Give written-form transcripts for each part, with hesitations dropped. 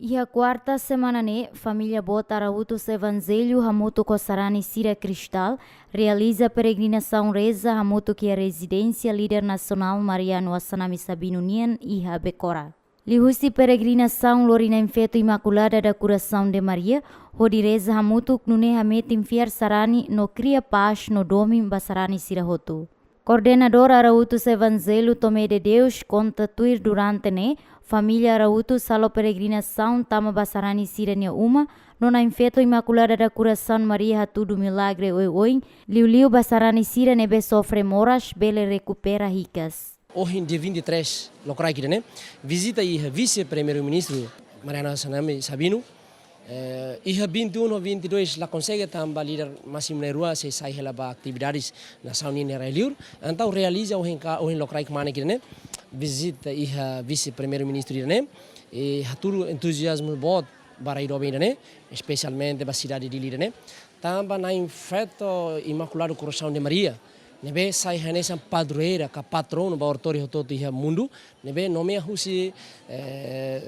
E a quarta semana, família Bota Arautos Evangelho Hamuto Cossarani Cira Cristal realiza peregrinação reza Hamuto que a residência líder nacional Mariano Assanami Sabino Nian e Becora. Lihusi peregrinação Lorina Infeto Imaculada da Coração de Maria, hodi reza Hamuto Knune Hamet Infiar Sarani no Cria Paz no Domim Basarani Sirahotu. Coordenador Arautos Evangelho Tomé de Deus conta tuir durante família Arautos salo peregrinação Tama Basarani Sirania Uma, nona Infeto Imaculada da Coração Maria Hatudo Milagre Oin, Liu Basarani Sira nebe sofre moras, bele recupera ricas. Hoje, dia 23, local aqui, visita aí vice-primeiro-ministro Mariano Assanami Sabino. E 21 ou 22 lá consegue também líder Máximo Nerua se sai para atividades na Saúde Reliur. Então realiza o local que mana aqui, visita e vice-primeiro-ministro e haturo entusiasmo bom para ir ao bem, especialmente para a cidade de Lira. Também na Infeto Imaculado Coração de Maria. Nebe sai nessa padroeira, que patrono para ortório todo o mundo, nebe nomeia Rusi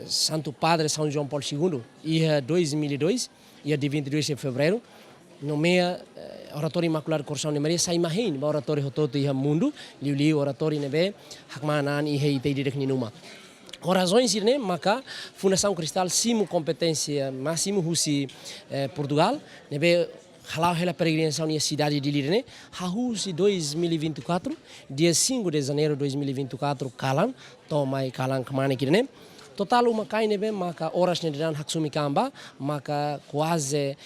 Santo Padre São João Paulo II, e 2002, e de 22 de fevereiro, nomeia oratório Imaculado Coração de Maria sai mahin para ortório todo o mundo, liu oratório nebe hakmanan e heitei direk ninuma. Razões irne maka Fundação Cristal simo competência máximo Rusi Portugal, nebe halau hela peregrinação na cidade de Lirene, hahusi 2024, dia 5 de janeiro de 2024, Kalan, tomai Kalan kemana kirene. Total uma kai nebe maka horas nedan haksumi kamba, maka quase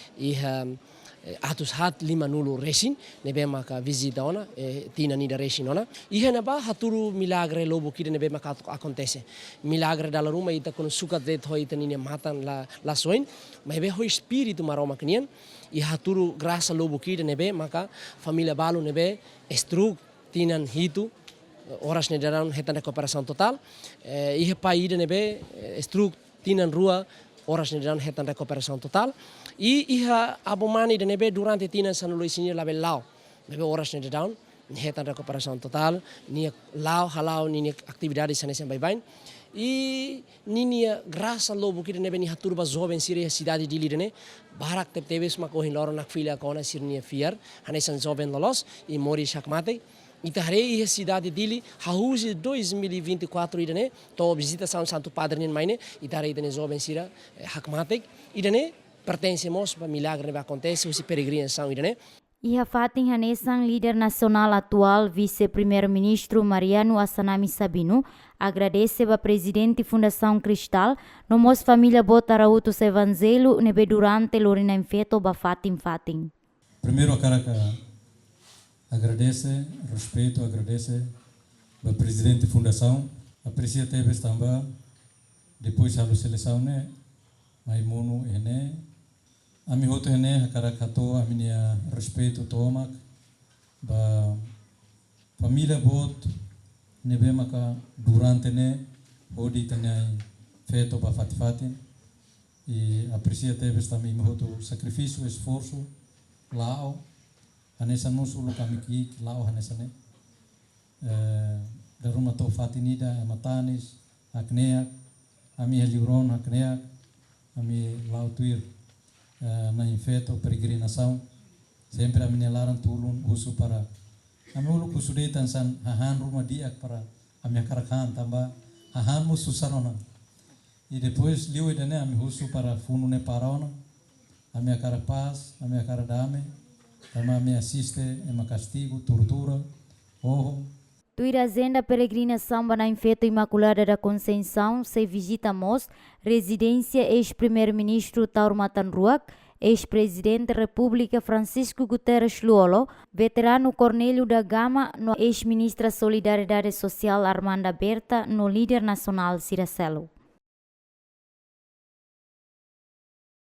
atus hat 50 resin, nebe maka visita ona, tina nida resin ona. Ihe neba haturu milagre lobo kire nebe maka acontece. Milagre dalla ruma ita con suka det hoi ita nine matan la soin, mas be ho espírito maroma knian. E haturu graça lobo kire nebe maka família balu nebe estruk tinan hitu horas nedan hetan recuperação total. Ihe paida nebe estruk tinan rua horas nedan hetan recuperação total. E iha abomani de nebe durante tinan sanuloisinha labelau nebe horas nedan hetan recuperação total. Ni halau ni atividades sanesan bem. E ninia graça lobo que nebe ni haturba jovem sire a cidade de Lirene barak tebes makohin loro nak filha kona sirnia fiar hanesan jovem lolos e mori chakmate itarei a cidade dele hausi 2024 idane to visita São Santo Padre nin maine itarei dene jovem sira hakmate idane pertencemos para milagre vai acontecer os peregrinação idane. E a Fatin Hanesan, líder nacional atual, vice-primeiro-ministro Mariano Assanami Sabino, agradece a presidente Fundação Cristal, nomos família Bota Arautos Evangelho, nebe durante Lorina Infeto ba Fatin. Primeiro a cara agradece, respeito, agradece a presidente Fundação, aprecia teve também, depois a seleção, aí mono Ami hoto hene hakara kato aminia respeito tomak ba família bot nebe maka durante hodi tanai feto ba fatifatin e aprecia teve também hoto sacrifício esforço lao hanesa nusu lo kami ki lao hanesa da rumah to fatinida matanis akneak ami heliuron akneak ami lao tuir na Infeto peregrinação sempre a minha laran tulun usu para a meu lugar sudei tansan hahan rumah dia para a minha caracan tambah hahan musu sarona e depois liu idane a minha usu para funo ne paraona a minha cara paz a minha cara dame tambah a minha assiste ema castigo tortura Tuira Zenda peregrinação na Infeto Imaculada da Conceição se visitamos residência ex-primeiro-ministro Tauro Matanruak, ex-presidente da República Francisco Guterres Luolo, veterano Cornélio da Gama, no ex-ministra Solidariedade Social Armanda Berta, no líder nacional Ciracelo.